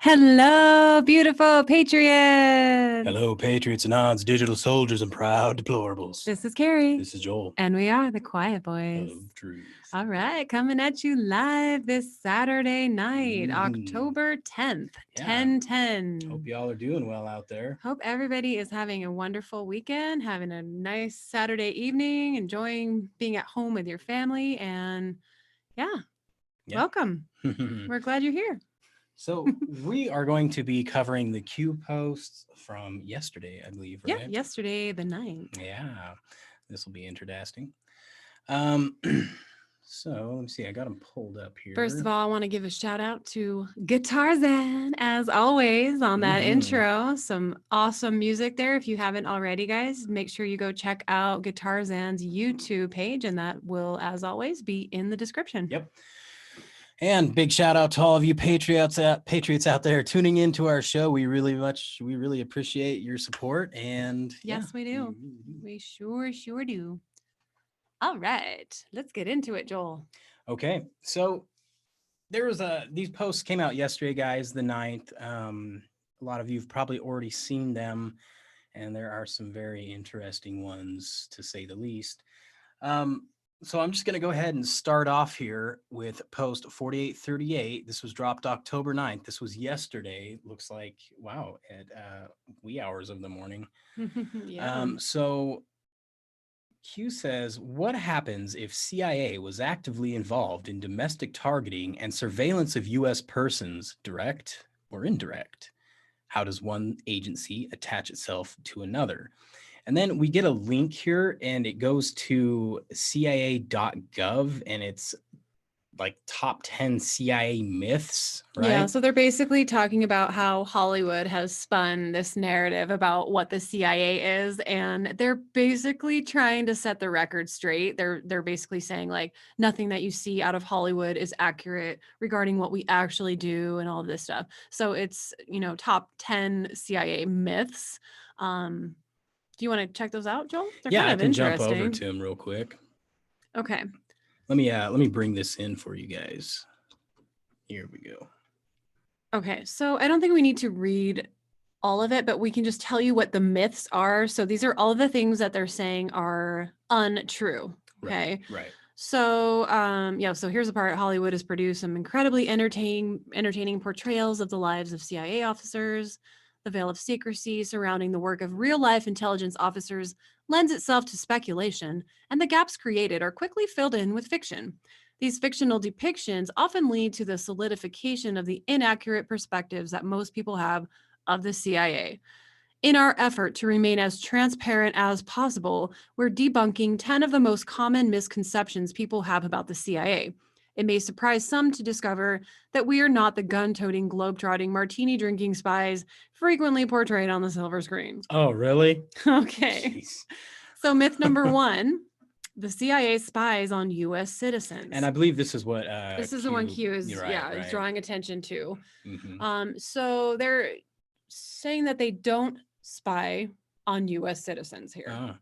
Hello, beautiful Patriots. Hello, Patriots and odds, digital soldiers, and proud deplorables. This is Carrie. This is Joel. And we are the Quiet Boys. Of Truth. All right, coming at you live this Saturday night, October 10th, 10/10. Hope y'all are doing well out there. Hope everybody is having a wonderful weekend, having a nice Saturday evening, enjoying being at home with your family. And welcome. We're glad you're here. So we are going to be covering the Q posts from yesterday, I believe, right? Yeah, yesterday, the 9th. Yeah, this will be interesting. So let me see, I got them pulled up here. First of all, I want to give a shout out to Guitarzan, as always, on that intro. Some awesome music there. If you haven't already, guys, make sure you go check out Guitarzan's YouTube page, and that will, as always, be in the description. Yep. And big shout out to all of you Patriots out there tuning into our show. We really appreciate your support. And yes, we do. We sure do. All right, let's get into it, Joel. Okay, so there was these posts came out yesterday, guys, the 9th. A lot of you have probably already seen them, and there are some very interesting ones, to say the least. So I'm just going to go ahead and start off here with post 4838. This was dropped October 9th. This was yesterday. Looks like, wow, at wee hours of the morning. So Q says, what happens if CIA was actively involved in domestic targeting and surveillance of U.S. persons, direct or indirect? How does one agency attach itself to another? And then we get a link here, and it goes to CIA.gov, and it's like top 10 CIA myths, right? Yeah, so they're basically talking about how Hollywood has spun this narrative about what the CIA is, and they're basically trying to set the record straight. They're basically saying, like, nothing that you see out of Hollywood is accurate regarding what we actually do and all of this stuff. So it's, top 10 CIA myths. Do you want to check those out, Joel? They're kind of I can jump over to them real quick. Okay. Let me bring this in for you guys. Here we go. Okay, so I don't think we need to read all of it, but we can just tell you what the myths are. So these are all of the things that they're saying are untrue. Okay. Right. So so here's the part. Hollywood has produced some incredibly entertaining portrayals of the lives of CIA officers. The veil of secrecy surrounding the work of real-life intelligence officers lends itself to speculation, and the gaps created are quickly filled in with fiction. These fictional depictions often lead to the solidification of the inaccurate perspectives that most people have of the CIA. In our effort to remain as transparent as possible, we're debunking 10 of the most common misconceptions people have about the CIA. It may surprise some to discover that we are not the gun-toting, globe-trotting, martini-drinking spies frequently portrayed on the silver screen. Oh, really? Okay. Jeez. So myth number 1, the CIA spies on U.S. citizens. And I believe this is what this is the one Q is is drawing attention to. So they're saying that they don't spy on U.S. citizens here.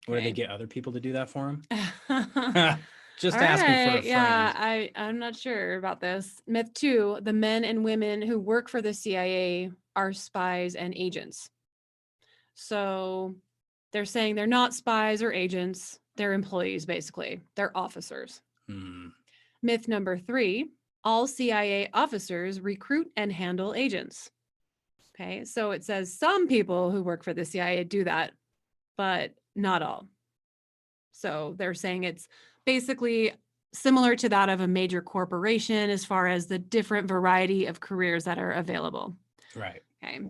Or do they get other people to do that for them? Just asking for a friend. Yeah, I'm not sure about this. Myth 2, the men and women who work for the CIA are spies and agents. So they're saying they're not spies or agents. They're employees, basically. They're officers. Myth number 3, all CIA officers recruit and handle agents. Okay, so it says some people who work for the CIA do that, but not all. So they're saying it's basically similar to that of a major corporation as far as the different variety of careers that are available. Right. Okay.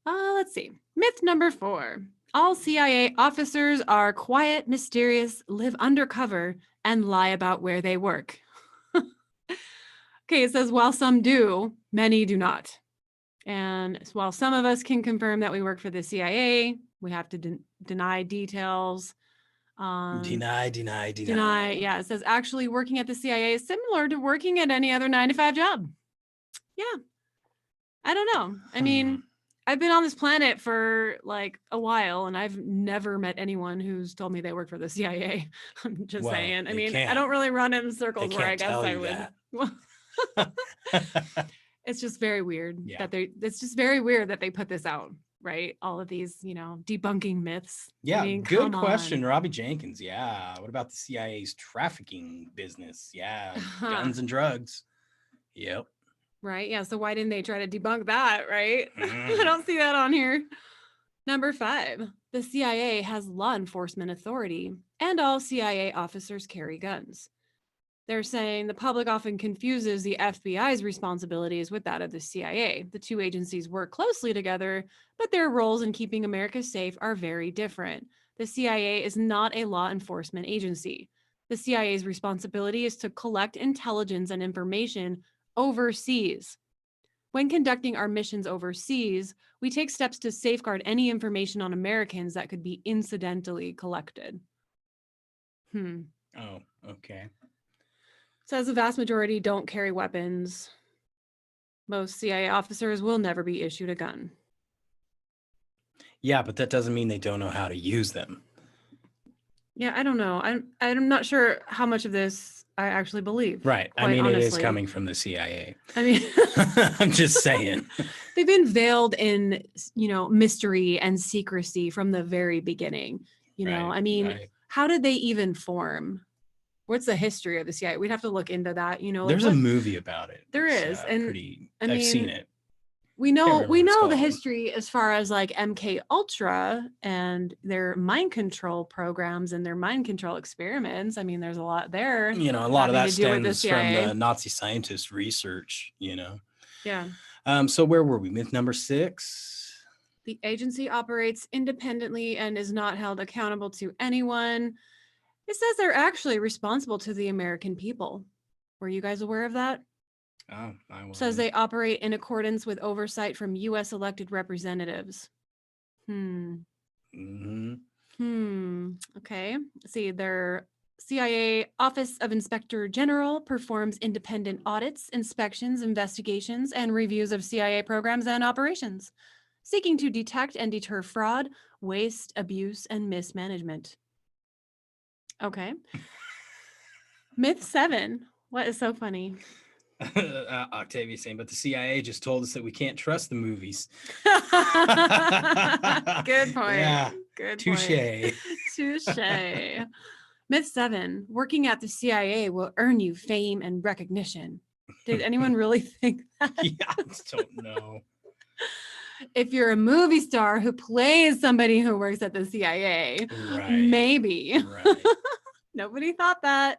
Let's see. Myth number 4. All CIA officers are quiet, mysterious, live undercover, and lie about where they work. Okay, it says, while some do, many do not. And while some of us can confirm that we work for the CIA, we have to deny details. Deny. Yeah, it says actually working at the CIA is similar to working at any other 9-to-5 job. Yeah. I don't know. I mean, I've been on this planet for like a while, and I've never met anyone who's told me they work for the CIA. I'm just saying. I mean, I don't really run in circles where I guess I would. It's just very weird Yeah. it's just very weird that they put this out, right? All of these, debunking myths. Yeah, I mean, good come question, on. Robbie Jenkins. Yeah. What about the CIA's trafficking business? Yeah, Huh. guns and drugs. Yep. Right? Yeah. So why didn't they try to debunk that, right? I Mm. don't see that on here. Number 5, the CIA has law enforcement authority, and all CIA officers carry guns. They're saying the public often confuses the FBI's responsibilities with that of the CIA. The two agencies work closely together, but their roles in keeping America safe are very different. The CIA is not a law enforcement agency. The CIA's responsibility is to collect intelligence and information overseas. When conducting our missions overseas, we take steps to safeguard any information on Americans that could be incidentally collected. Oh, okay. Says the vast majority don't carry weapons. Most CIA officers will never be issued a gun. Yeah, but that doesn't mean they don't know how to use them. Yeah, I don't know. I'm not sure how much of this I actually believe. Right. I quite mean, it is honestly. coming from the CIA. I mean, I'm just saying. they've been veiled in, mystery and secrecy from the very beginning. Right, I mean, right. how did they even form? What's the history of the CIA? We'd have to look into that. There's a movie about it. There It's, is, and pretty. I I've seen mean, it. we Can't know remember what it's the called. history as far as like MK Ultra and their mind control programs and their mind control experiments. I mean, there's a lot there. A lot of having that to do with the stems from CIA. the Nazi scientist research. Yeah. So where were we? Myth number 6. The agency operates independently and is not held accountable to anyone. It says they're actually responsible to the American people. Were you guys aware of that? Oh, I was. Says they operate in accordance with oversight from U.S. elected representatives. Mm-hmm. Okay. Let's see, their CIA Office of Inspector General performs independent audits, inspections, investigations, and reviews of CIA programs and operations, seeking to detect and deter fraud, waste, abuse, and mismanagement. Okay. Myth 7. What is so funny? Octavia saying, but the CIA just told us that we can't trust the movies. Good point. Yeah. Good Touche. point. Touche. Myth 7. Working at the CIA will earn you fame and recognition. Did anyone really think that? Yeah, I just don't know. If you're a movie star who plays somebody who works at the CIA, Right. maybe. Right. Nobody thought that.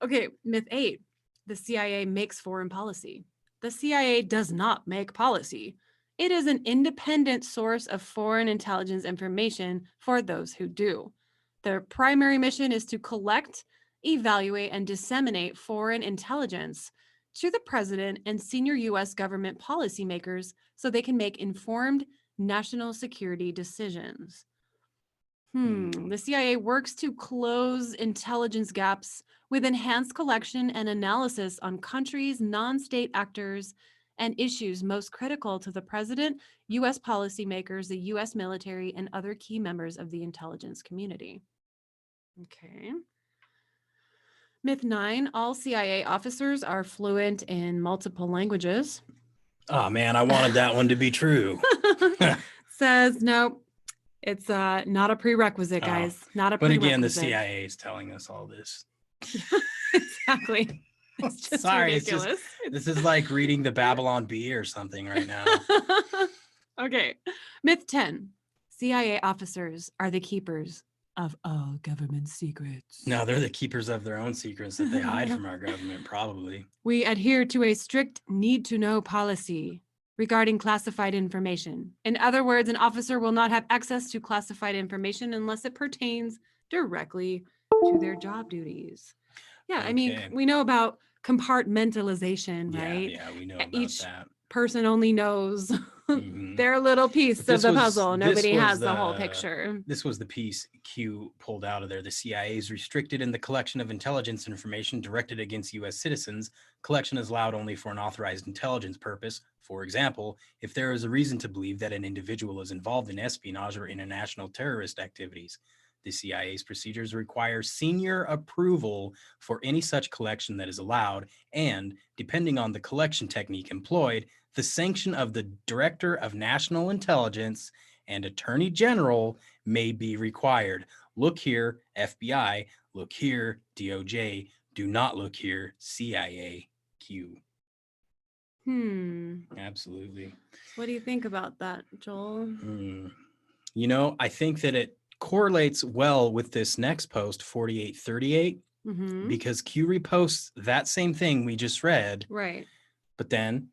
Okay, myth 8. The CIA makes foreign policy. The CIA does not make policy. It is an independent source of foreign intelligence information for those who do. Their primary mission is to collect, evaluate, and disseminate foreign intelligence to the president and senior U.S. government policymakers so they can make informed national security decisions. The CIA works to close intelligence gaps with enhanced collection and analysis on countries, non-state actors, and issues most critical to the president, U.S. policymakers, the U.S. military, and other key members of the intelligence community. Okay. Myth 9. All CIA officers are fluent in multiple languages. Oh, man, I wanted that one to be true. Says, nope. It's not a prerequisite, guys. Not a But prerequisite. again, the CIA is telling us all this. Exactly. It's just Sorry, ridiculous. This is like reading the Babylon Bee or something right now. Okay. Myth 10. CIA officers are the keepers of all government secrets. No, they're the keepers of their own secrets that they hide from our government, probably. We adhere to a strict need-to-know policy regarding classified information. In other words, an officer will not have access to classified information unless it pertains directly to their job duties. Yeah, I mean, we know about compartmentalization, right? Yeah, we know about Each that. person only knows their little piece of the puzzle. Nobody has the whole picture. This was the piece Q pulled out of there. The CIA is restricted in the collection of intelligence information directed against U.S. citizens. Collection is allowed only for an authorized intelligence purpose. For example, if there is a reason to believe that an individual is involved in espionage or international terrorist activities. The CIA's procedures require senior approval for any such collection that is allowed, and, depending on the collection technique employed, the sanction of the Director of National Intelligence and Attorney General may be required. Look here, FBI. Look here, DOJ. Do not look here, CIA. Q. Absolutely. What do you think about that, Joel? You know, I think that it correlates well with this next post, 4838, because Q reposts that same thing we just read. Right. But then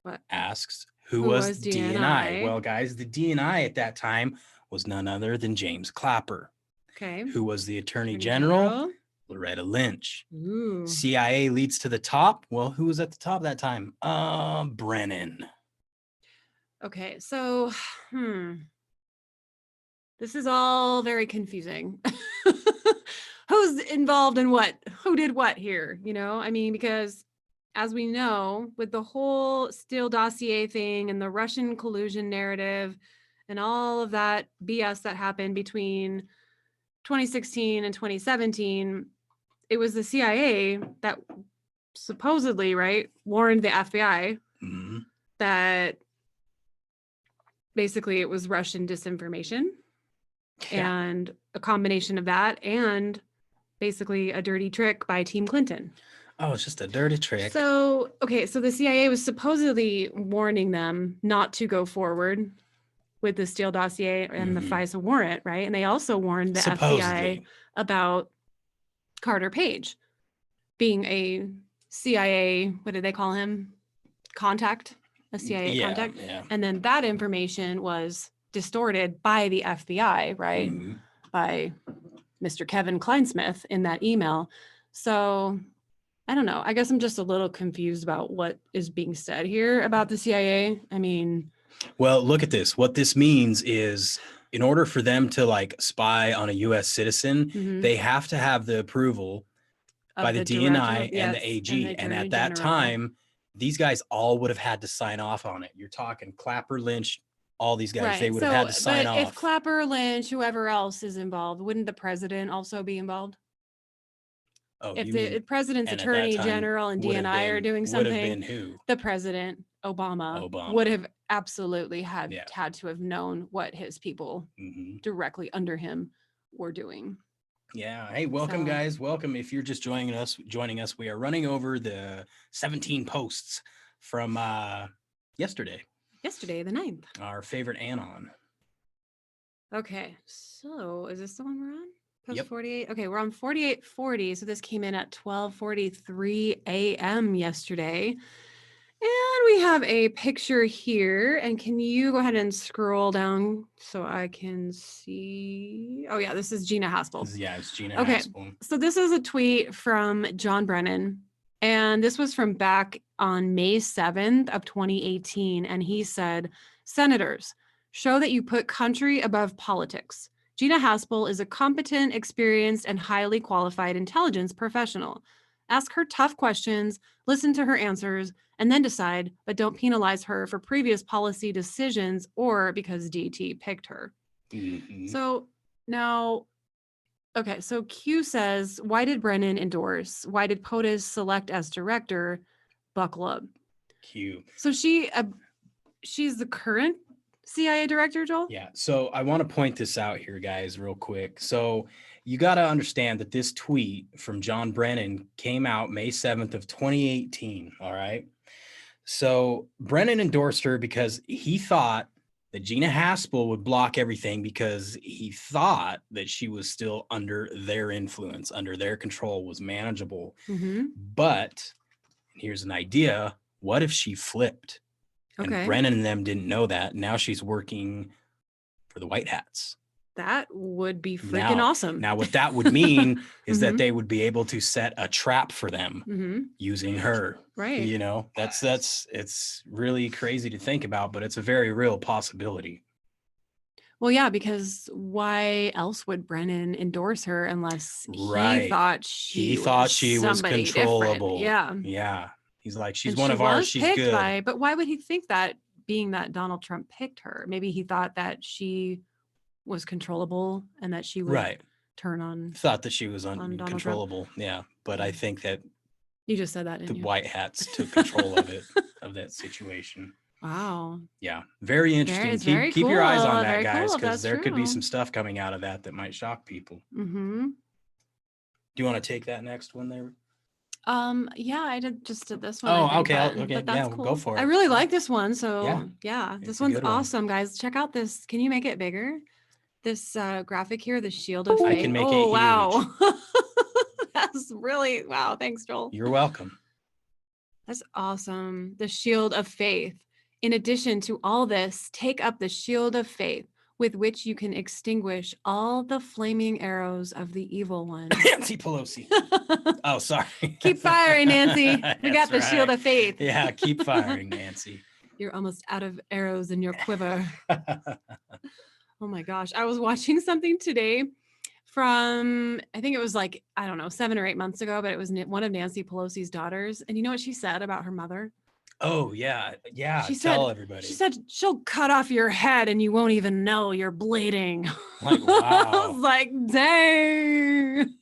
What? asks, who was DNI? DNI? Well, guys, the DNI at that time was none other than James Clapper. Okay. Who was the Attorney General? Loretta Lynch. Ooh. CIA leads to the top. Well, who was at the top that time? Brennan. Okay, so this is all very confusing. Who's involved in what? Who did what here? You know, I mean, because as we know, with the whole Steele dossier thing and the Russian collusion narrative and all of that BS that happened between 2016 and 2017, it was the CIA that supposedly, right, warned the FBI that basically it was Russian disinformation and a combination of that and basically a dirty trick by Team Clinton. Oh, it's just a dirty trick. So, okay, so the CIA was supposedly warning them not to go forward with the Steele dossier and the FISA warrant, right? And they also warned the FBI about Carter Page being a CIA, what did they call him? Contact, a CIA contact. Yeah. And then that information was distorted by the FBI, right? By Mr. Kevin Kleinsmith in that email. So I don't know. I guess I'm just a little confused about what is being said here about the CIA. I mean, well, look at this. What this means is in order for them to like spy on a US citizen, they have to have the approval by the DNI and the AG. And at that time, these guys all would have had to sign off on it. You're talking Clapper, Lynch, all these guys, they would have had to sign off. If Clapper, Lynch, whoever else is involved, wouldn't the president also be involved? Oh, if the president's attorney general and DNI are doing something, would have been who? The president, Obama, would have absolutely had to have known what his people directly under him were doing. Yeah. Hey, welcome, guys. Welcome. If you're just joining us, we are running over the 17 posts from yesterday. Yesterday, the 9th. Our favorite Anon. Okay. So is this the one we're on? Post 48. Okay, we're on 4840. So this came in at 12:43 a.m. yesterday. And we have a picture here. And can you go ahead and scroll down so I can see? Oh, yeah, this is Gina Haspel. Yeah, it's Gina Haspel. So this is a tweet from John Brennan. And this was from back on May 7th of 2018. And he said, "Senators, show that you put country above politics. Gina Haspel is a competent, experienced, and highly qualified intelligence professional. Ask her tough questions, listen to her answers, and then decide, but don't penalize her for previous policy decisions or because DT picked her." So now, okay, so Q says, why did Brennan endorse? Why did POTUS select as director Buckle Up? Q. So she's the current CIA director, Joel? Yeah. So I want to point this out here, guys, real quick. So you got to understand that this tweet from John Brennan came out May 7th of 2018. All right. So Brennan endorsed her because he thought that Gina Haspel would block everything because he thought that she was still under their influence, under their control, was manageable. But here's an idea. What if she flipped? And Brennan and them didn't know that. Now she's working for the White Hats. That would be freaking awesome. Now, what that would mean is that they would be able to set a trap for them using her. Right. You know, it's really crazy to think about, but it's a very real possibility. Well, yeah, because why else would Brennan endorse her unless he thought she was controllable? Different. Yeah. He's like, she's one of ours. She's good. But why would he think that, being that Donald Trump picked her? Maybe he thought that she was controllable and that she would Right. turn on. Thought that she was on Donald Trump. uncontrollable. Yeah. But I think that You just said that, the didn't you? white hats took control of it, of that situation. Wow. Yeah. Very interesting. It's very Keep your eyes on cool, that, very guys, cool if because that's there could be true. some stuff coming out of that might shock people. Mm-hmm. Do you want to take that next one there? Yeah, I did this one. Oh, I think, okay. but, Okay. but that's Yeah, cool. we'll go for it. I really like this one. So Yeah. yeah, It's this a one's good one. awesome, guys. Check out this. Can you make it bigger? This graphic here, the Shield of Faith. I can make it oh, huge. wow. That's really, wow. Thanks, Joel. You're welcome. That's awesome. The Shield of Faith. In addition to all this, take up the Shield of Faith, with which you can extinguish all the flaming arrows of the evil one. Nancy Pelosi. Oh, sorry. Keep firing, Nancy. We got the Shield of Faith. Yeah, keep firing, Nancy. You're almost out of arrows in your quiver. Oh my gosh. I was watching something today from, I think it was like, I don't know, 7 or 8 months ago, but it was one of Nancy Pelosi's daughters. And you know what she said about her mother? Oh, yeah. Yeah. She Tell said, everybody. She said she'll cut off your head and you won't even know you're bleeding. Like, I wow. was like, dang.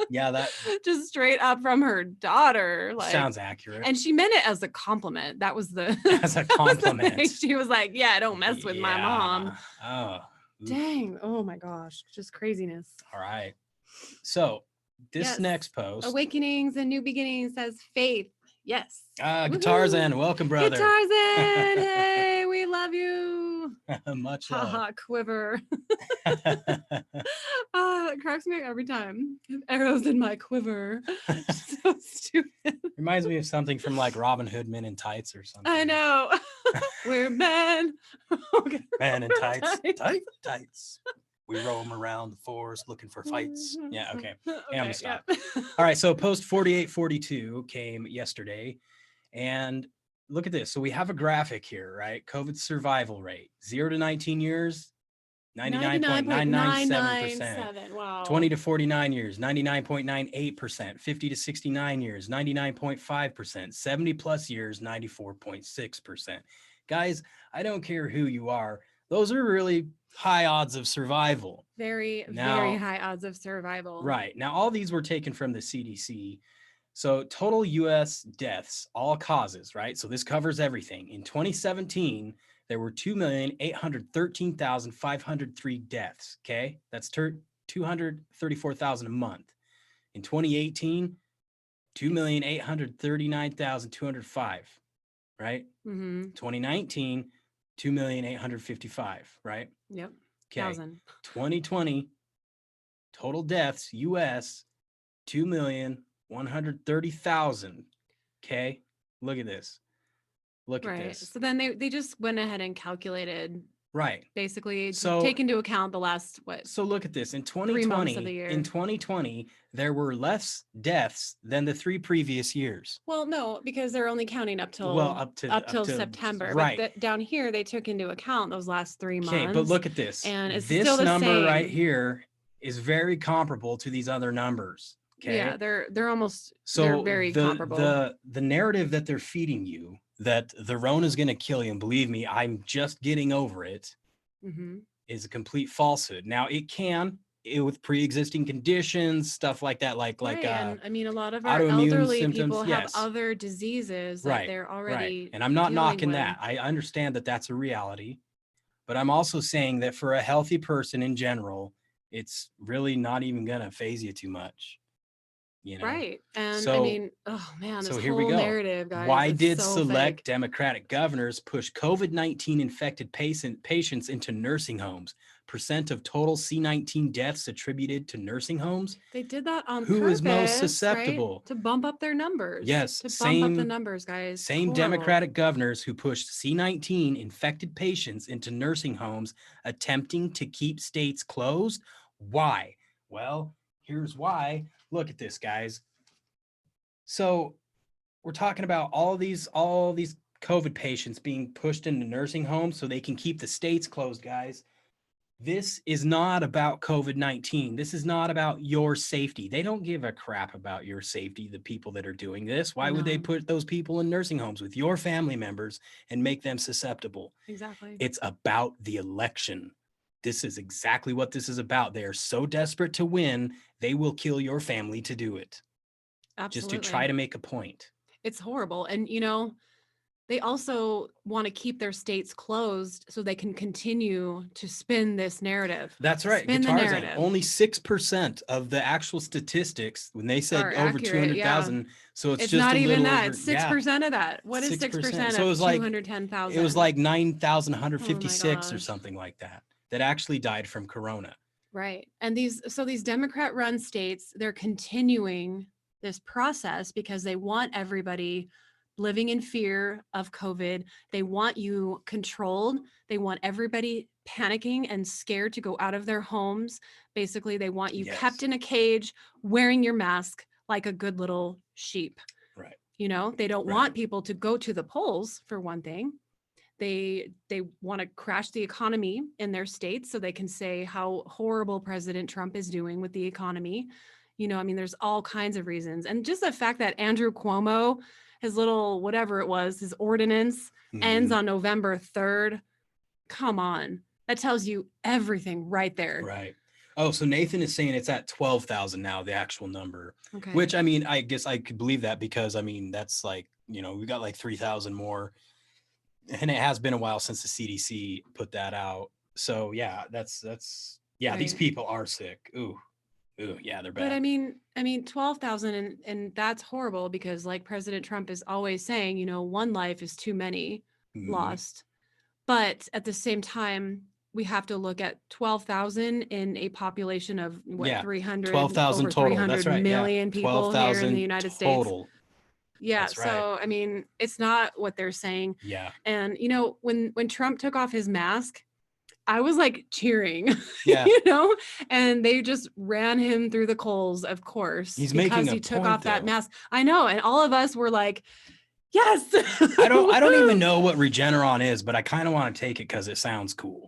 Yeah, that just straight up from her daughter. Like, sounds accurate. And she meant it as a compliment. That was the as a compliment. She was like, yeah, don't mess with my mom. Oh. Oof. Dang. Oh my gosh. Just craziness. All right. So this next post. Awakenings and New Beginnings says faith. Yes. Guitars in. Welcome, brother. Guitars in. Hey, we love you. Much love. Haha, quiver. It cracks me every time. Arrows in my quiver. So stupid. Reminds me of something from like Robin Hood Men in Tights or something. I know. We're men. Okay. Men in tights. Tights. We roam around the forest looking for fights. Yeah, okay. I'm gonna stop. Yeah. All right, so post 4842 came yesterday. And look at this. So we have a graphic here, right? COVID survival rate, 0 to 19 years, 99.997%. Wow. 20 to 49 years, 99.98%. 50 to 69 years, 99.5%. 70 plus years, 94.6%. Guys, I don't care who you are. Those are really high odds of survival. Very high odds of survival. Right. Now, all these were taken from the CDC. So total U.S. deaths, all causes, right? So this covers everything. In 2017, there were 2,813,503 deaths, okay? That's 234,000 a month. In 2018, 2,839,205, right? 2019, 2,855,000, right? Yep. Okay. 1,000. 2020, total deaths, U.S., 2,130,000. Okay, look at this. Look at this. So then they just went ahead and calculated. Right. Basically, so take into account the last what? So look at this. In 3 months of the year. In 2020, there were less deaths than the 3 previous years. Well, no, because they're only counting up till September. Right. But down here, they took into account those last 3 months. Okay, but look at this. And it's this still the number same. right here is very comparable to these other numbers. Okay. Yeah, they're almost they're very comparable. The narrative that they're feeding you that the Rona is going to kill you, and believe me, I'm just getting over it, is a complete falsehood. Now it can with pre-existing conditions, stuff like that, and I mean, a lot of our elderly symptoms, people have other diseases that they're already and I'm not knocking with. that. I understand that that's a reality, but I'm also saying that for a healthy person in general, it's really not even going to phase you too much. You know? Right. And so, I mean, oh man, this here whole we go. narrative, guys. Why did so select fake. Democratic governors push COVID-19 infected patients into nursing homes? Percent of total C-19 deaths attributed to nursing homes? They did that on Who purpose, is most susceptible? Right? To bump up their numbers. Yes. To bump up the numbers, guys. Same Democratic governors who pushed C-19 infected patients into nursing homes, attempting to keep states closed. Why? Well, here's why. Look at this, guys. So we're talking about all these COVID patients being pushed into nursing homes so they can keep the states closed, guys. This is not about COVID-19. This is not about your safety. They don't give a crap about your safety, the people that are doing this. Why would they put those people in nursing homes with your family members and make them susceptible? Exactly. It's about the election. this is exactly what this is about. They are so desperate to win, they will kill your family to do it. Absolutely. Just to try to make a point. It's horrible. And, you know, they also want to keep their states closed so they can continue to spin this narrative. That's right. Spin the Guitar's narrative. only 6% of the actual statistics when they said Are over accurate, 200,000. So it's just not a even little that. over, It's 6% of that. What is 6% So it of was like 210,000? it was like 9,156 or gosh. something like that actually died from corona. Right. And these Democrat-run states, they're continuing this process because they want everybody living in fear of COVID. They want you controlled. They want everybody panicking and scared to go out of their homes. Basically, they want you kept in a cage, wearing your mask like a good little sheep. Right. You know, they don't want people to go to the polls, for one thing. They want to crash the economy in their states so they can say how horrible President Trump is doing with the economy. You know, I mean, there's all kinds of reasons. And just the fact that Andrew Cuomo, his little whatever it was, his ordinance ends on November 3rd. Come on. That tells you everything right there. Right. Oh, so Nathan is saying it's at 12,000 now, the actual number. Okay. Which, I mean, I guess I could believe that because, I mean, that's like, you know, we got like 3,000 more. And it has been a while since the CDC put that out. So yeah, that's right. These people are sick. Ooh, yeah, they're bad. But I mean 12,000 and that's horrible because like President Trump is always saying, you know, one life is too many lost. But at the same time, we have to look at 12,000 in a population of what 12,000 total. 300 that's right. million people here in the United total. States. Yeah. That's right. So, I mean, it's not what they're saying. Yeah. And, you know, when Trump took off his mask, I was like cheering, yeah. you know, and they just ran him through the coals, of course, because he took off that mask. I know. And all of us were like, yes. I don't even know what Regeneron is, but I kind of want to take it because it sounds cool.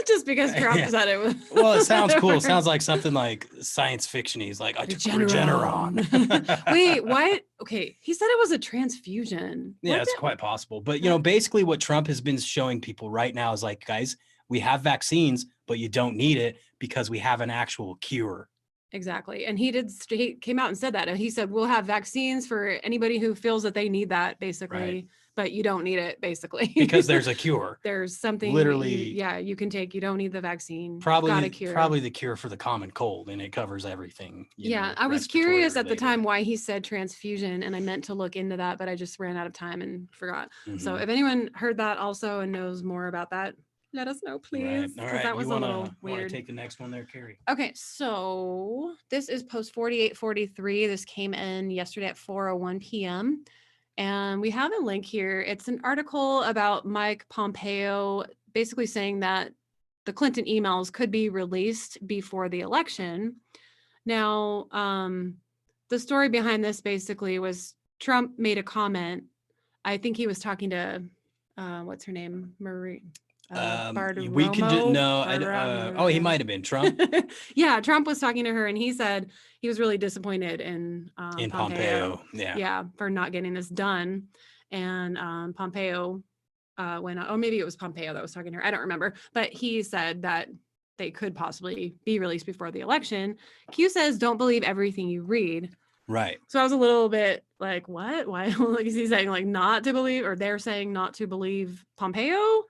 Just because Trump said it. Well, it sounds cool. It sounds like something like science fiction. He's like, I took Regeneron. Wait, what? Okay, he said it was a transfusion. Yeah, it's quite possible. But, you know, basically what Trump has been showing people right now is like, guys, we have vaccines, but you don't need it because we have an actual cure. Exactly. And he came out and said that. And he said, we'll have vaccines for anybody who feels that they need that, basically, but you don't need it, basically. Because there's a cure. There's something literally you can take. You don't need the vaccine. Probably the cure for the common cold, and it covers everything. Yeah. I was curious at the time why he said transfusion, and I meant to look into that, but I just ran out of time and forgot. So if anyone heard that also and knows more about that, let us know, please. All right. That was a little weird. Want to take the next one there, Carrie? Okay, so this is post 4843. This came in yesterday at 4:01 p.m. And we have a link here. It's an article about Mike Pompeo basically saying that the Clinton emails could be released before the election. Now, the story behind this basically was Trump made a comment. I think he was talking to, what's her name? Marie. We can just no. He might have been Trump. Yeah, Trump was talking to her, and he said he was really disappointed in Pompeo. Yeah, for not getting this done. And Pompeo went, or maybe it was Pompeo that was talking to her. I don't remember, but he said that they could possibly be released before the election. Q says, "Don't believe everything you read." Right. So I was a little bit like, "What? Why?" Like, is he saying like not to believe, or they're saying not to believe Pompeo?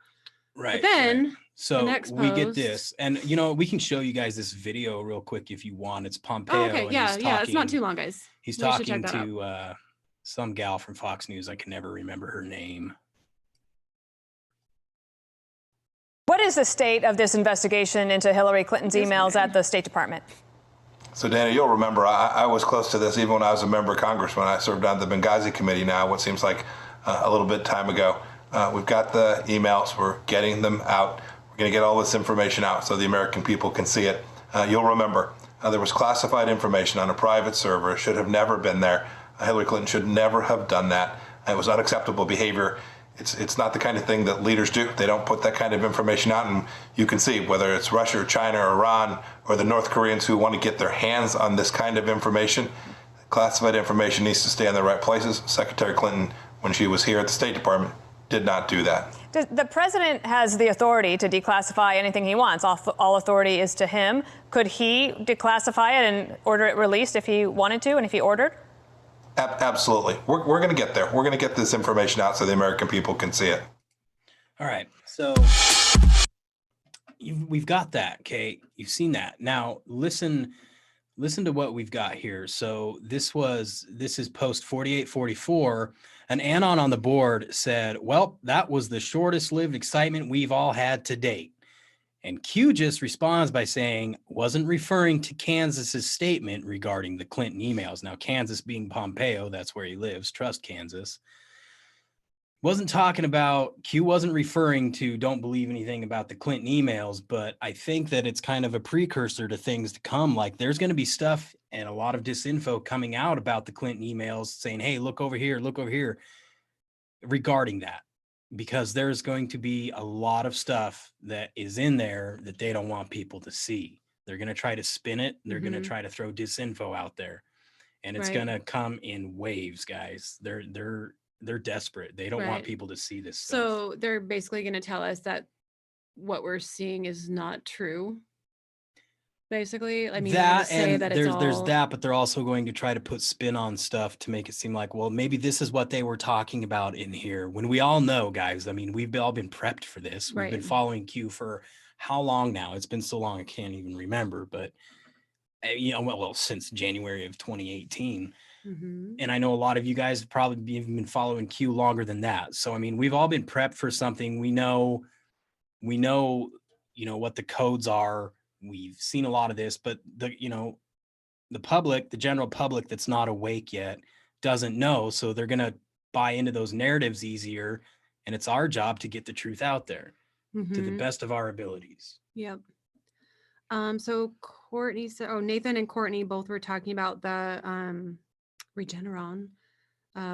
Right. But then so we get this, and you know, we can show you guys this video real quick if you want. It's Pompeo. Oh, okay. Yeah. It's not too long, guys. He's talking to some gal from Fox News. I can never remember her name. What is the state of this investigation into Hillary Clinton's emails at the State Department? So, Dana, you'll remember I was close to this even when I was a member of Congress, when I served on the Benghazi committee now, what seems like a little bit time ago. We've got the emails. We're getting them out. We're going to get all this information out so the American people can see it. You'll remember there was classified information on a private server. It should have never been there. Hillary Clinton should never have done that. It was unacceptable behavior. It's not the kind of thing that leaders do. They don't put that kind of information out, and you can see whether it's Russia or China or Iran or the North Koreans who want to get their hands on this kind of information. Classified information needs to stay in the right places. Secretary Clinton, when she was here at the State Department, did not do that. The president has the authority to declassify anything he wants. All authority is to him. Could he declassify it and order it released if he wanted to and if he ordered? Absolutely. We're going to get there. We're going to get this information out so the American people can see it. All right. So we've got that, Kate. You've seen that. Now listen to what we've got here. So this is post 4844. An anon on the board said, well, that was the shortest lived excitement we've all had to date. And Q just responds by saying, wasn't referring to Kansas's statement regarding the Clinton emails. Now, Kansas being Pompeo, that's where he lives. Trust Kansas. Wasn't talking about, Q wasn't referring to don't believe anything about the Clinton emails, but I think that it's kind of a precursor to things to come. Like there's going to be stuff and a lot of disinfo coming out about the Clinton emails saying, hey, look over here regarding that, because there's going to be a lot of stuff that is in there that they don't want people to see. They're going to try to spin it. They're going to try to throw disinfo out there, and it's going to come in waves, guys. They're desperate. They don't want people to see this stuff. So they're basically going to tell us that what we're seeing is not true. Basically, I mean, that say and that there's that, but they're also going to try to put spin on stuff to make it seem like, well, maybe this is what they were talking about in here. When we all know, guys, I mean, we've all been prepped for this. We've been following Q for how long now? It's been so long I can't even remember, but well, since January of 2018. And I know a lot of you guys have probably even been following Q longer than that. So, I mean, we've all been prepped for something. We know, what the codes are. We've seen a lot of this, but the public, the general public that's not awake yet doesn't know. So they're going to buy into those narratives easier. And it's our job to get the truth out there to the best of our abilities. Yep. So Courtney said, Nathan and Courtney both were talking about the Regeneron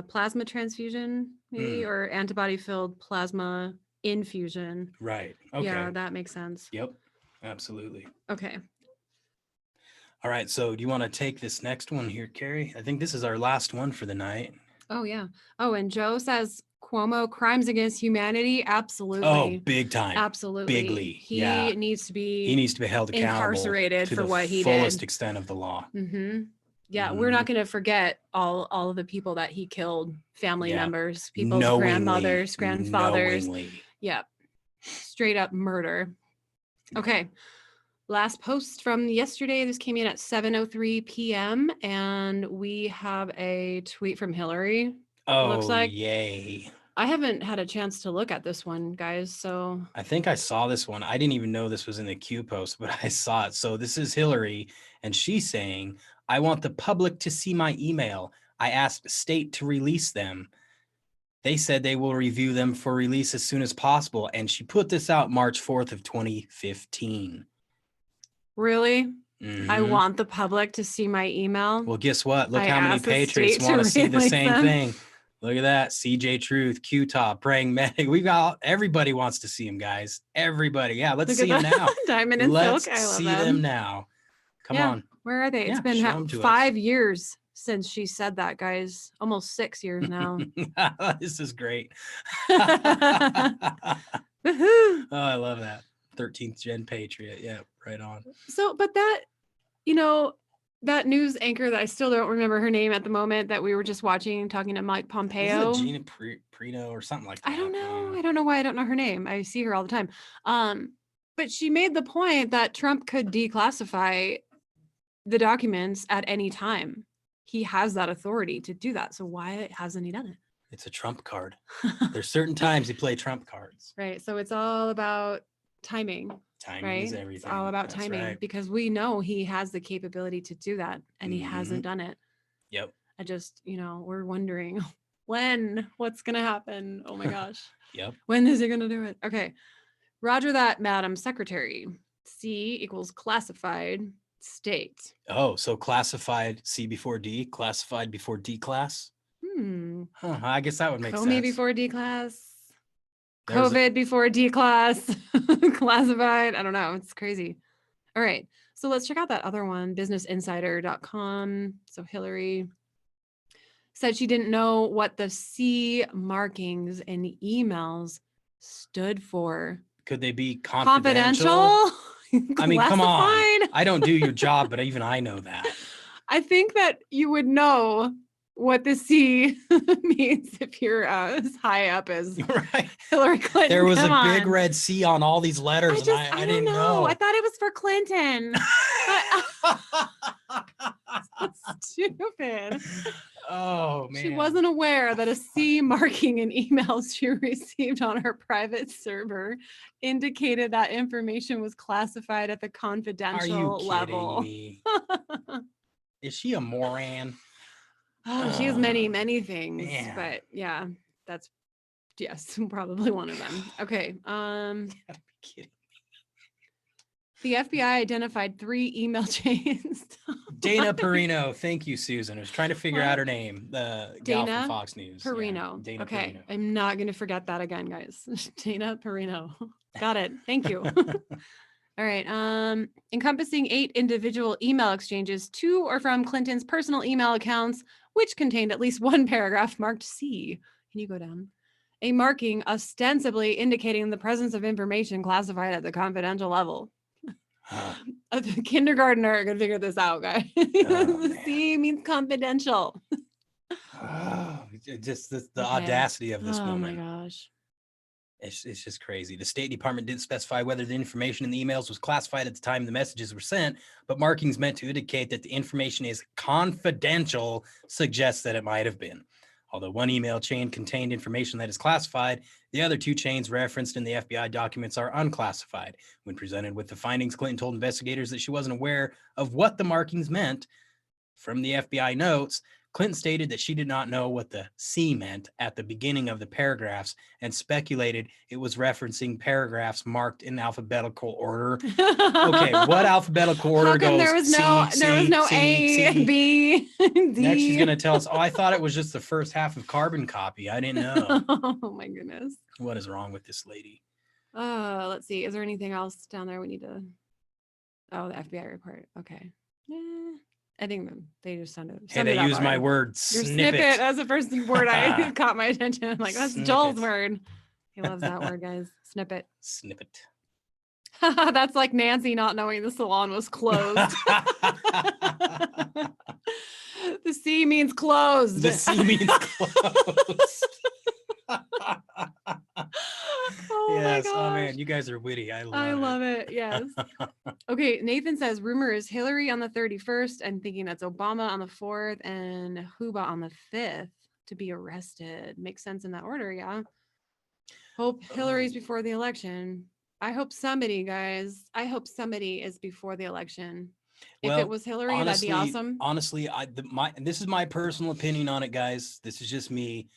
plasma transfusion, maybe, or antibody-filled plasma infusion. Right. Okay. Yeah, that makes sense. Yep. Absolutely. Okay. All right. So do you want to take this next one here, Carrie? I think this is our last one for the night. Oh, yeah. Oh, and Joe says Cuomo, crimes against humanity. Absolutely. Oh, big time. Absolutely. Bigly. He needs to be held accountable, incarcerated to for the what he fullest did. extent of the law. Yeah, we're not going to forget all of the people that he killed, family members, people's grandmothers, grandfathers. Yeah. Straight up murder. Okay. Last post from yesterday. This came in at 7:03 p.m. and we have a tweet from Hillary. Oh, looks like. Yay. I haven't had a chance to look at this one, guys. So I think I saw this one. I didn't even know this was in the Q post, but I saw it. So this is Hillary, and she's saying, I want the public to see my email. I asked state to release them. They said they will review them for release as soon as possible. And she put this out March 4th of 2015. Really? I want the public to see my email. Well, guess what? Look how many Patriots want to see the same thing. Look at that. CJ Truth, Q-Top, Praying Medic. Everybody wants to see him, guys. Everybody. Yeah, let's see them now. Diamond and Let's Silk. I love see them. them now. Come on. Where are they? It's been 5 years since she said that, guys. Almost 6 years now. This is great. Woohoo. Oh, I love that. 13th gen Patriot. Yeah, right on. So, but that, that news anchor that I still don't remember her name at the moment that we were just watching, talking to Mike Pompeo. Is it Gina Prino or something like that? I don't know. I don't know why I don't know her name. I see her all the time. But she made the point that Trump could declassify the documents at any time. He has that authority to do that. So why hasn't he done it? It's a Trump card. There's certain times he play Trump cards. Right. So it's all about timing. Timing is everything. It's all about timing because we know he has the capability to do that and he hasn't done it. Yep. I just, we're wondering what's going to happen. Oh my gosh. Yep. When is he going to do it? Okay. Roger that, Madam Secretary. C equals classified state. Oh, so classified C before D, classified before D class? Huh, I guess that would make sense. Comey before D class. COVID before D class. Classified. I don't know. It's crazy. All right. So let's check out that other one, businessinsider.com. So Hillary said she didn't know what the C markings in emails stood for. Could they be confidential? I mean, come on. Classified? I don't do your job, but even I know that. I think that you would know what the C means if you're as high up as Right. Hillary Clinton. There was Come a on. big red C on all these letters, and I didn't know. I thought it was for Clinton. Stupid. Oh, man. She wasn't aware that a C marking in emails she received on her private server indicated that information was classified at the confidential level. Are you kidding me? Is she a moron? Oh, she has many, many things, man. but yeah, that's yes, probably one of them. Okay. Gotta be kidding. The FBI identified 3 email chains. Dana Perino. Thank you, Susan. I was trying to figure out her name. The gal Dana from Fox News. Perino. Yeah, Dana Okay. Perino. I'm not going to forget that again, guys. Dana Perino. Got it. Thank you. All right. Encompassing 8 individual email exchanges to or from Clinton's personal email accounts, which contained at least one paragraph marked C. Can you go down? A marking ostensibly indicating the presence of information classified at the confidential level. A kindergartner can figure this out, guys. The C means confidential. Just the audacity of this woman. Oh my gosh. It's just crazy. The State Department didn't specify whether the information in the emails was classified at the time the messages were sent, but markings meant to indicate that the information is confidential suggests that it might have been. Although one email chain contained information that is classified, the other 2 chains referenced in the FBI documents are unclassified. When presented with the findings, Clinton told investigators that she wasn't aware of what the markings meant. From the FBI notes, Clinton stated that she did not know what the C meant at the beginning of the paragraphs and speculated it was referencing paragraphs marked in alphabetical order. Okay, what alphabetical order goes? There was no A, B, D. Next, she's gonna tell us, "Oh, I thought it was just the first half of carbon copy. I didn't know." Oh my goodness. What is wrong with this lady? Let's see. Is there anything else down there we need to? Oh, the FBI report. Okay. I think they just send it. Hey, they use my word Your snippet. That's the first word I caught my attention. I'm like, that's Snippet. Joel's word. He loves that word, guys. Snippet. Snippet. That's like Nancy not knowing the salon was closed. The C means closed. The C means closed. Oh yes. my Oh gosh. man, you guys are witty. I love it. Yes. Okay. Nathan says rumor is Hillary on the 31st and thinking that's Obama on the 4th and Huba on the 5th to be arrested. Makes sense in that order. Yeah. Hope Hillary's before the election. I hope somebody, guys. I hope somebody is before the election. If it was Hillary, honestly, that'd be awesome. Honestly, this is my personal opinion on it, guys. This is just me.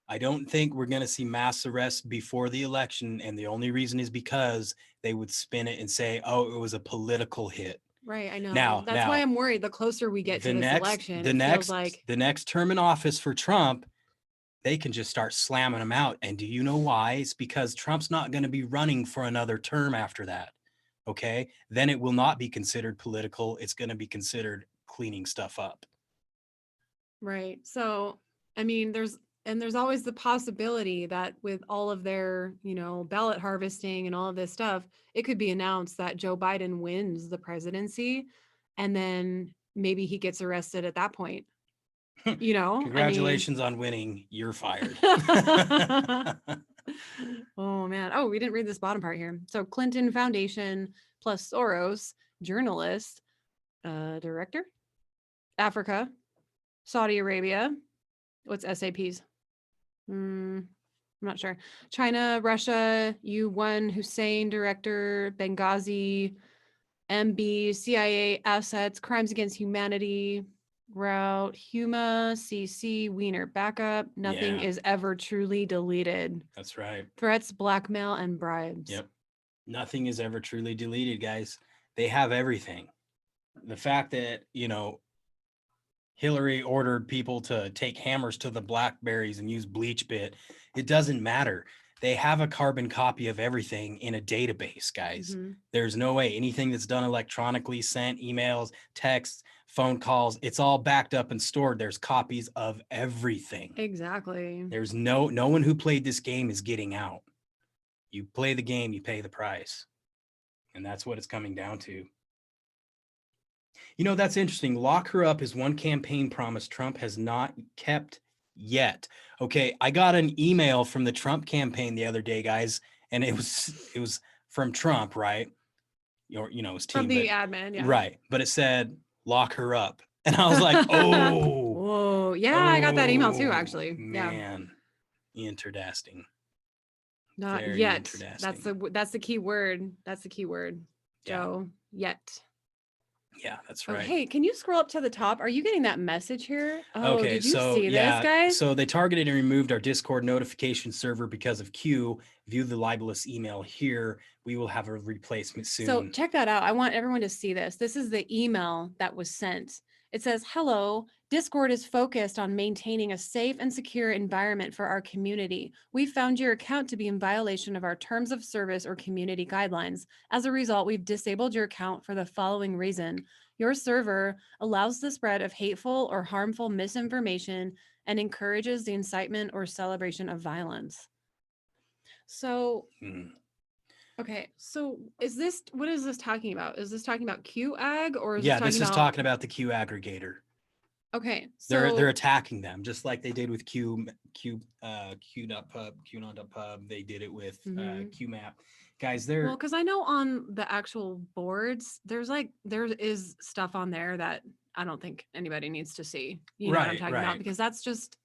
I don't think we're going to see mass arrests before the election. And the only reason is because they would spin it and say, oh, it was a political hit. Right. I know. Now, that's why I'm worried. The closer we get to this election, the next term in office for Trump, they can just start slamming them out. And do you know why? It's because Trump's not going to be running for another term after that. Okay. Then it will not be considered political. It's going to be considered cleaning stuff up. Right. So, I mean, there's always the possibility that with all of their, ballot harvesting and all of this stuff, it could be announced that Joe Biden wins the presidency and then maybe he gets arrested at that point. Congratulations on winning. You're fired. Oh, man. Oh, we didn't read this bottom part here. So Clinton Foundation plus Soros, journalist, director, Africa, Saudi Arabia. What's SAPs? I'm not sure. China, Russia, U1, Hussein, director, Benghazi, MB, CIA, assets, crimes against humanity, route, Huma, CC, Wiener, backup. Nothing is ever truly deleted. That's right. Threats, blackmail, and bribes. Yep. Nothing is ever truly deleted, guys. They have everything. The fact that, Hillary ordered people to take hammers to the blackberries and use bleach bit, it doesn't matter. They have a carbon copy of everything in a database, guys. There's no way anything that's done electronically, sent emails, texts, phone calls. It's all backed up and stored. There's copies of everything. Exactly. There's no one who played this game is getting out. You play the game, you pay the price. And that's what it's coming down to. You know, that's interesting. Lock her up is one campaign promise Trump has not kept yet. Okay, I got an email from the Trump campaign the other day, guys, and it was from Trump, right? Or, you know, his team. From the admin, yeah. Right. But it said, lock her up. And I was like, oh. Whoa. Yeah, I got that email too, actually. Man. Interesting. Not Very yet. interesting. That's the key word. That's the key word. Joe. Yet. Yeah, that's Oh, right. hey, can you scroll up to the top? Are you getting that message here? Oh, Okay, did you so see this, guys? So they targeted and removed our Discord notification server because of Q. View the libelous email here. We will have a replacement soon. So check that out. I want everyone to see this. This is the email that was sent. It says, hello, Discord is focused on maintaining a safe and secure environment for our community. We found your account to be in violation of our terms of service or community guidelines. As a result, we've disabled your account for the following reason. Your server allows the spread of hateful or harmful misinformation and encourages the incitement or celebration of violence. So, okay, so what is this talking about? Is this talking about QAG or is this is talking about the Q aggregator. Okay, so they're attacking them just like they did with Q.pub. They did it with QMap. Guys, well, because I know on the actual boards, there is stuff on there that I don't think anybody needs to see. You know what I'm talking about? Because that's just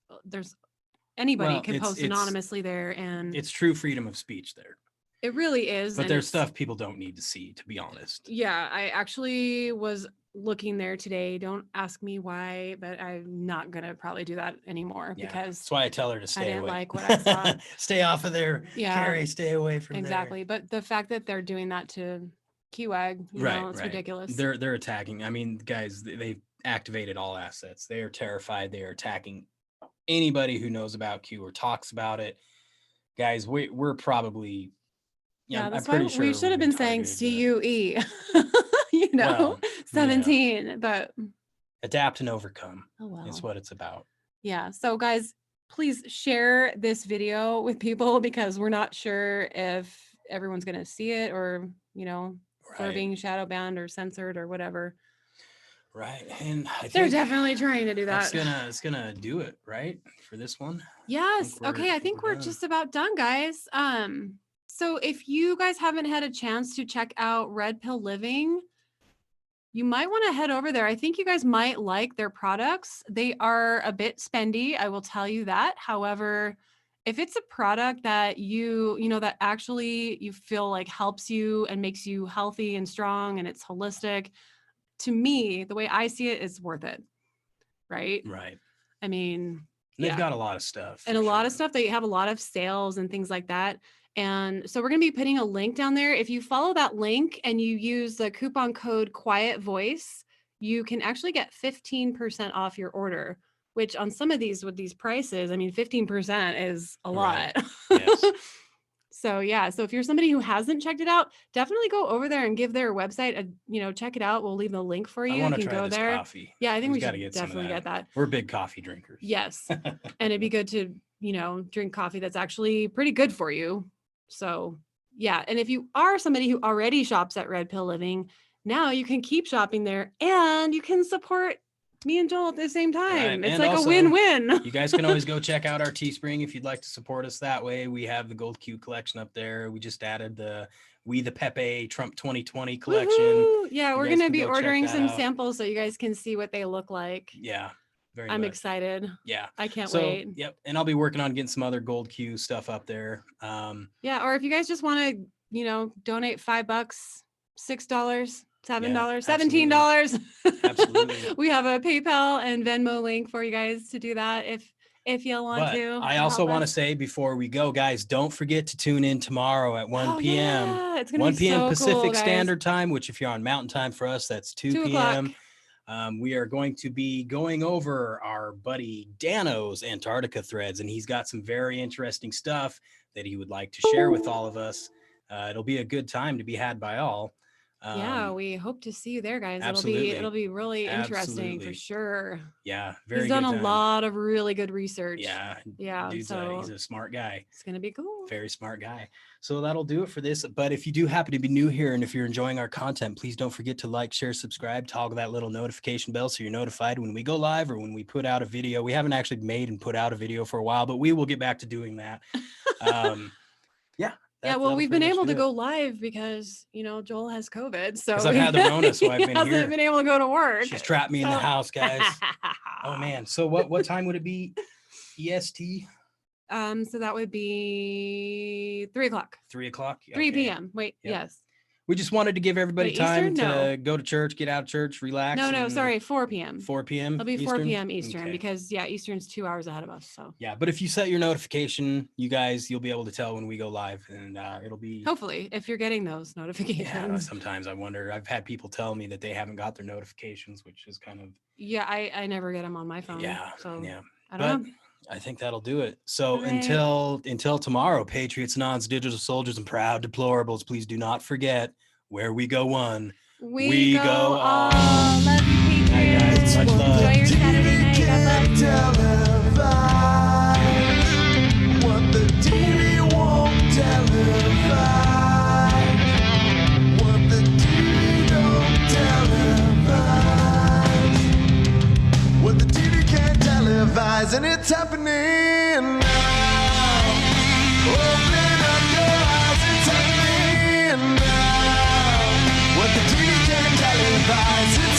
anybody can post anonymously there, and it's true freedom of speech there. It really is. But there's stuff people don't need to see, to be honest. Yeah, I actually was looking there today. Don't ask me why, but I'm not gonna probably do that anymore because that's why I tell her to stay away. I didn't like what I saw. Stay off of there. Yeah, Carrie, stay away from exactly. there. But the fact that they're doing that to QAG, you know, it's ridiculous. They're attacking. I mean, guys, they've activated all assets. They are terrified. They are attacking anybody who knows about Q or talks about it. Guys, we're probably that's I'm pretty why sure we should have been saying CUE. 17, but adapt and overcome. Oh well, is what it's about. Yeah. So guys, please share this video with people because we're not sure if everyone's going to see it or, you know, for being shadow banned or censored or whatever. Right. And I think they're definitely trying to do that. It's gonna do it, right? For this one. Yes. I think we're just about done, guys. So if you guys haven't had a chance to check out Red Pill Living, you might want to head over there. I think you guys might like their products. They are a bit spendy, I will tell you that. However, if it's a product that you know, that actually you feel like helps you and makes you healthy and strong and it's holistic, to me, the way I see it, is worth it. Right? Right. I mean, they've got a lot of stuff. And a lot of stuff. They have a lot of sales and things like that. And so we're going to be putting a link down there. If you follow that link and you use the coupon code Quiet Voice, you can actually get 15% off your order, which on some of these with these prices, I mean, 15% is a lot. Yes. So yeah, so if you're somebody who hasn't checked it out, definitely go over there and give their website check it out. We'll leave the link for you. I want to can try go this there. coffee. Yeah, I think we should get definitely get that. We're big coffee drinkers. Yes. And it'd be good to, drink coffee that's actually pretty good for you. So yeah. And if you are somebody who already shops at Red Pill Living, now you can keep shopping there and you can support me and Joel at the same time. It's like also, a win-win. You guys can always go check out our Teespring if you'd like to support us that way. We have the Gold Q collection up there. We just added the We the Pepe Trump 2020 collection. Woo-hoo! Yeah, we're going to be ordering some samples so you guys can see what they look like. Yeah. I'm excited. Yeah. I can't wait. Yep. And I'll be working on getting some other Gold Q stuff up there. Yeah. Or if you guys just want to, donate $5, $6, $7, $17. Absolutely. We have a PayPal and Venmo link for you guys to do that if you want to. I also want to say before we go, guys, don't forget to tune in tomorrow at 1 p.m. Yeah. It's gonna 1 be p.m. so Pacific cool, Standard Time, which if you're on Mountain Time for us, that's 2 p.m. We are going to be going over our buddy Dano's Antarctica threads, and he's got some very interesting stuff that he would like to share with all of us. It'll be a good time to be had by all. Yeah, we hope to see you there, guys. absolutely. It'll be really interesting for Absolutely. sure. Yeah, very He's done good a time. lot of really good research. Yeah, Yeah, dude's so he's a smart guy. it's gonna be cool. Very smart guy. So that'll do it for this. But if you do happen to be new here and if you're enjoying our content, please don't forget to like, share, subscribe, toggle that little notification bell so you're notified when we go live or when we put out a video. We haven't actually made and put out a video for a while, but we will get back to doing that. Yeah, well, we've been able to go live because, you know, Joel has COVID. So I've had the Rona, so I've been hasn't here. been able to go to work. She's trapped me in the So- house, guys. Oh man. So what time would it be? EST? So that would be 3 o'clock. 3 o'clock? 3 Okay. p.m. Wait, Yep. yes. We just wanted to give everybody Wait, time Eastern? to No. go to church, get out of church, relax. No, and- sorry, 4 p.m. 4 p.m. It'll be 4 p.m. Eastern Okay. because Eastern's 2 hours ahead of us. So Yeah, but if you set your notification, you guys, you'll be able to tell when we go live, and it'll be. hopefully, if you're getting those Yeah, notifications. sometimes I wonder. I've had people tell me that they haven't got their notifications, which is kind of Yeah, I never get them on my phone. yeah, So yeah. I But don't know. I think that'll do it. So Alright. until tomorrow, Patriots, Nons, Digital Soldiers, and Proud Deplorables, please do not forget where we go one. we go all. on. Love you, Night, guys. Patriots. Much love. Enjoy your Saturday night. God bless. What the TV won't televise. What the TV don't televise. What the TV can't televise. And it's happening now. Open up your eyes, it's happening now. What the TV can't televise. It's